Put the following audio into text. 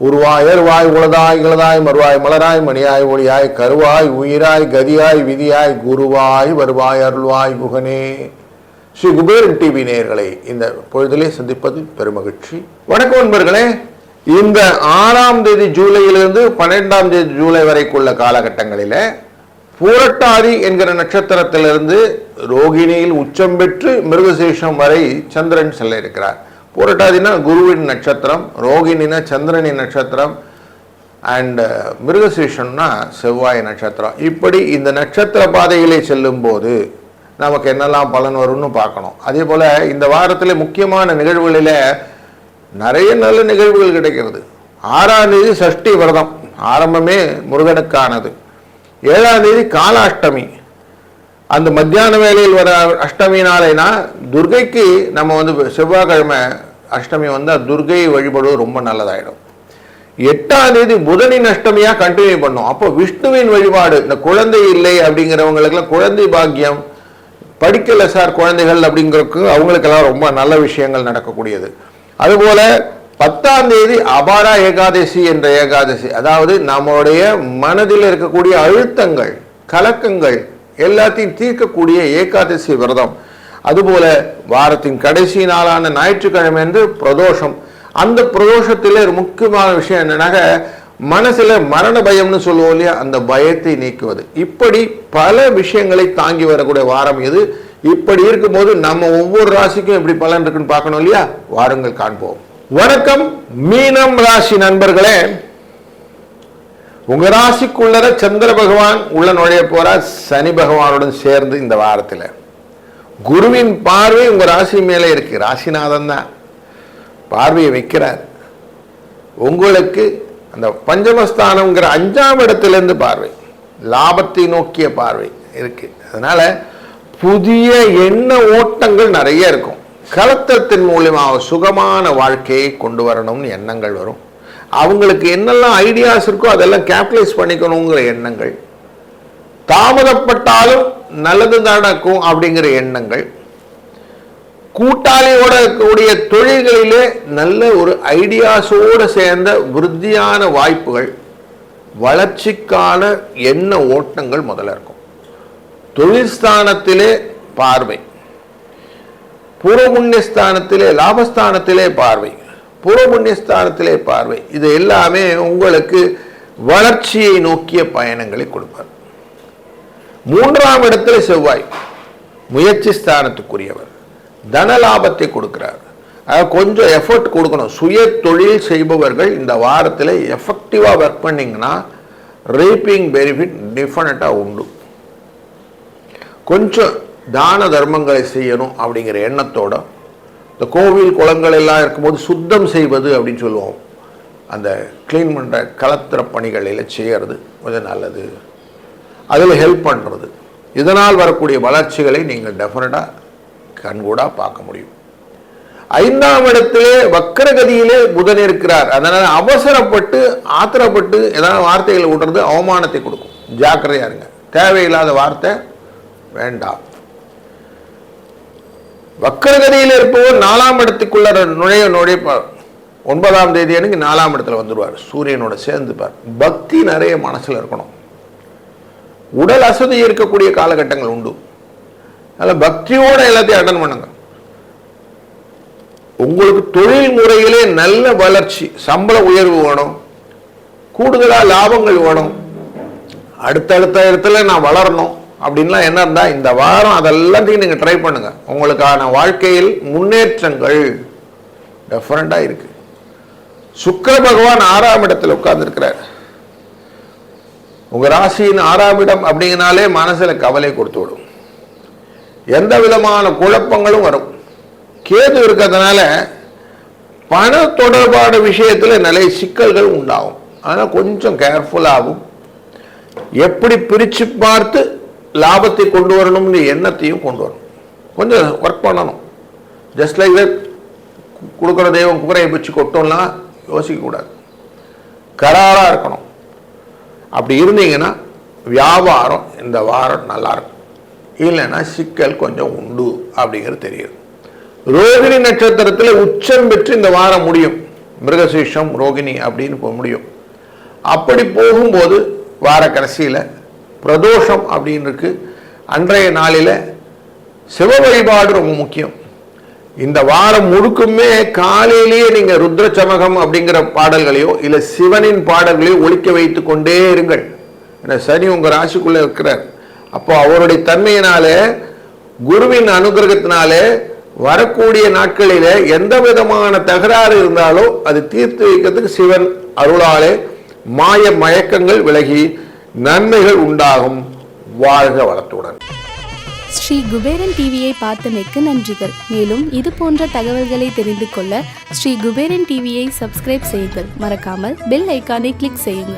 உருவாய் அருவாய் உளதாய் இளதாய் மறுவாய் மலராய் மணியாய் ஒளியாய் கருவாய் உயிராய் கதியாய் விதியாய் குருவாய் வருவாய் அருள்வாய் குகனே. ஸ்ரீ குபேரன் டிவி நேயர்களை இந்த பொழுதிலே சந்திப்பது பெருமகிழ்ச்சி. வணக்கம் நண்பர்களே. இந்த 6ஆம் தேதி ஜூலையிலிருந்து 12ஆம் தேதி ஜூலை வரைக்குள்ள காலகட்டங்களில் பூரட்டாதி என்கிற நட்சத்திரத்திலிருந்து ரோகிணியில் உச்சம் பெற்று மிருகசீஷம் வரை சந்திரன் செல்ல இருக்கிறார். பூரட்டாதினா குருவின் நட்சத்திரம், ரோகிணினா சந்திரனின் நட்சத்திரம், அண்ட் மிருகசீஷன்னா செவ்வாய் நட்சத்திரம். இப்படி இந்த நட்சத்திர பாதையிலே செல்லும் போது நமக்கு என்னெல்லாம் பலன் வரும்னு பார்க்கணும். அதே போல் இந்த வாரத்தில் முக்கியமான நிகழ்வுகளில் நிறைய நல்ல நிகழ்வுகள் கிடைக்கிறது. 6ஆம் தேதி சஷ்டி விரதம் ஆரம்பமே முருகனுக்கானது. 7ஆம் தேதி காலாஷ்டமி, அந்த மத்தியான வேளையில் வர அஷ்டமி நாளைனா துர்கைக்கு நம்ம செவ்வாய்க்கிழமை அஷ்டமி துர்கை வழிபடுவது ரொம்ப நல்லதாயிடும். 8ஆம் தேதி புதனின் அஷ்டமியாக கண்டினியூ பண்ணும். அப்போ விஷ்ணுவின் வழிபாடு, இந்த குழந்தை இல்லை அப்படிங்கிறவங்களுக்குலாம் குழந்தை பாக்கியம், படிக்கல சார் குழந்தைகள் அப்படிங்கிறதுக்கு அவங்களுக்கெல்லாம் ரொம்ப நல்ல விஷயங்கள் நடக்கக்கூடியது. அதுபோல 10ஆம் தேதி அபாரா ஏகாதசி என்ற ஏகாதசி, அதாவது நம்முடைய மனதில் இருக்கக்கூடிய அழுத்தங்கள் கலக்கங்கள் எல்லாத்தையும் தீர்க்கக்கூடிய ஏகாதசி விரதம். அதுபோல வாரத்தின் கடைசி நாளான ஞாயிற்றுக்கிழமை என்று பிரதோஷம். அந்த பிரதோஷத்தில் ஒரு முக்கியமான விஷயம் என்னன்னாக்க மனசுல மரண பயம்னு சொல்லுவோம் இல்லையா, அந்த பயத்தை நீக்குவது. இப்படி பல விஷயங்களை தாங்கி வரக்கூடிய வாரம் இது. இப்படி இருக்கும்போது நம்ம ஒவ்வொரு ராசிக்கும் எப்படி பலன் இருக்குன்னு பார்க்கணும் இல்லையா, வாருங்கள் காண்போம். வணக்கம் மீனம் ராசி நண்பர்களே. உங்க ராசிக்குள்ளர சந்திர பகவான் உள்ள நுழைய போறார் சனி பகவானுடன் சேர்ந்து. இந்த வாரத்தில் குருவின் பார்வை உங்க ராசி மேலே இருக்கு. ராசிநாதன் தான் பார்வையை வைக்கிறார். உங்களுக்கு அந்த பஞ்சமஸ்தானம்ங்கிற 5ஆம் இடத்திலிருந்து பார்வை, லாபத்தை நோக்கிய பார்வை இருக்கு. அதனால புதிய எண்ண ஓட்டங்கள் நிறைய இருக்கும். கலத்தத்தின் மூலியமாக சுகமான வாழ்க்கையை கொண்டு வரணும்னு எண்ணங்கள் வரும். அவங்களுக்கு என்னெல்லாம் ஐடியாஸ் இருக்கோ அதெல்லாம் கேபிட்டலைஸ் பண்ணிக்கணுங்கிற எண்ணங்கள், தாமதப்பட்டாலும் நல்லது நடக்கும் அப்படிங்கிற எண்ணங்கள், கூட்டாளியோட கூடிய தொழில்களிலே நல்ல ஒரு ஐடியாஸோடு சேர்ந்த விருத்தியான வாய்ப்புகள், வளர்ச்சிக்கான எண்ண ஓட்டங்கள் முதல்ல இருக்கும். தொழில் ஸ்தானத்திலே பார்வை, பூர்வபுண்ணியஸ்தானத்திலே லாபஸ்தானத்திலே பார்வை, பூர்வபுண்ணியஸ்தானத்திலே பார்வை, இது எல்லாமே உங்களுக்கு வளர்ச்சியை நோக்கிய பயணங்களை கொடுப்பார். 3ஆம் இடத்துல செவ்வாய் முயற்சி ஸ்தானத்துக்குரியவர், தன லாபத்தை கொடுக்கிறார். கொஞ்சம் எஃபர்ட் கொடுக்கணும். சுய தொழில் செய்பவர்கள் இந்த வாரத்தில் எஃபெக்டிவாக ஒர்க் பண்ணிங்கன்னா ரீப்பிங் பெனிஃபிட் டெஃபினட்டாக உண்டு. கொஞ்சம் தான தர்மங்களை செய்யணும் அப்படிங்கிற எண்ணத்தோட இந்த கோவில் குளங்கள் எல்லாம் இருக்கும்போது சுத்தம் செய்வது அப்படின்னு சொல்லுவோம். அந்த க்ளீன் பண்ணுற கலத்திர பணிகளில் செய்கிறது கொஞ்சம் நல்லது. அதில் ஹெல்ப் பண்ணுறது, இதனால் வரக்கூடிய வளர்ச்சிகளை நீங்கள் டெஃபினட்டாக கண்கூடா பார்க்க முடியும். 5ஆம் இடத்திலே வக்கரகதியிலே புதன் இருக்கிறார். அதனால் அவசரப்பட்டு ஆத்திரப்பட்டு ஏதாவது வார்த்தைகளை விடுறது அவமானத்தை கொடுக்கும். ஜாக்கிரதையா இருங்க. தேவையில்லாத வார்த்தை வேண்டாம். வக்கரகதியில் இருப்பவர் 4ஆம் இடத்துக்குள்ள நுழைய 9ஆம் தேதி அன்னைக்கு 4ஆம் இடத்துல வந்துடுவார். சூரியனோட சேர்ந்துப்பார். பக்தி நிறைய மனசுல இருக்கணும். உடல் அசதி இருக்கக்கூடிய காலகட்டங்கள் உண்டு. அதனால பக்தியோட எல்லாத்தையும் அட்டன் பண்ணுங்க. உங்களுக்கு தொழில் முறையிலே நல்ல வளர்ச்சி, சம்பள உயர்வு வேணும், கூடுதலா லாபங்கள் வேணும், அடுத்தடுத்த இடத்துல நான் வளரணும் அப்படின்லாம் என்ன இருந்தா இந்த வாரம் அதெல்லாத்தையும் நீங்க ட்ரை பண்ணுங்க. உங்களுக்கான வாழ்க்கையில் முன்னேற்றங்கள் டெஃபரண்டா இருக்கு. சுக்கிர பகவான் 6ஆம் இடத்துல உட்கார்ந்து இருக்கிறார். உங்க ராசியின் 6ஆம் இடம் அப்படிங்கனாலே மனசுல கவலை கொடுத்து விடும். எந்த விதமான குழப்பங்களும் வரும். கேது இருக்கிறதுனால பண தொடர்பான விஷயத்துல நிறைய சிக்கல்கள் உண்டாகும். அதனால கொஞ்சம் கேர்ஃபுல்லாகும். எப்படி பிரிச்சு பார்த்து லாபத்தை கொண்டு வரணும்னு எண்ணத்தையும் கொண்டு வரணும். கொஞ்சம் ஒர்க் பண்ணணும். ஜஸ்ட் லைக் தட் கொடுக்குற தெய்வம் குதிரையை பிடிச்சி கொட்டோம்லாம் யோசிக்கக்கூடாது. கராராக இருக்கணும். அப்படி இருந்தீங்கன்னா வியாபாரம் இந்த வாரம் நல்லா இருக்கும். இல்லைன்னா சிக்கல் கொஞ்சம் உண்டு அப்படிங்கிறது தெரியும். ரோகிணி நட்சத்திரத்தில் உச்சம் பெற்று இந்த வாரம் முடியும். மிருகசீஷம் ரோகிணி அப்படின்னு போக முடியும். அப்படி போகும்போது வார கடைசியில் பிரதோஷம் அப்படின்னு இருக்கு. அன்றைய நாளில் சிவ வழிபாடு ரொம்ப முக்கியம். இந்த வாரம் முழுக்குமே காலையிலேயே நீங்கள் ருத்ர சமகம் அப்படிங்கிற பாடல்களையோ இல்லை சிவனின் பாடல்களையோ ஒலிக்க வைத்து கொண்டே இருங்கள். ஏன்னா சனி உங்கள் ராசிக்குள்ளே இருக்கிறார். அப்போ அவருடைய தன்மையினாலே, குருவின் அனுகிரகத்தினாலே வரக்கூடிய நாட்களில எந்த விதமான தகராறு இருந்தாலோ அது தீர்த்து வைக்கிறதுக்கு சிவன் அருளாலே மாய மயக்கங்கள் விலகி நன்மைகள் உண்டாகும். வாழ்க வளத்துடன். ஸ்ரீ குபேரன் டிவியை பார்த்தமைக்கு நன்றிகள். மேலும் இது போன்ற தகவல்களை தெரிந்து கொள்ள ஸ்ரீ குபேரன் டிவியை சப்ஸ்கிரைப் செய்யுங்கள். மறக்காமல் பெல் ஐக்கானை கிளிக் செய்யுங்கள்.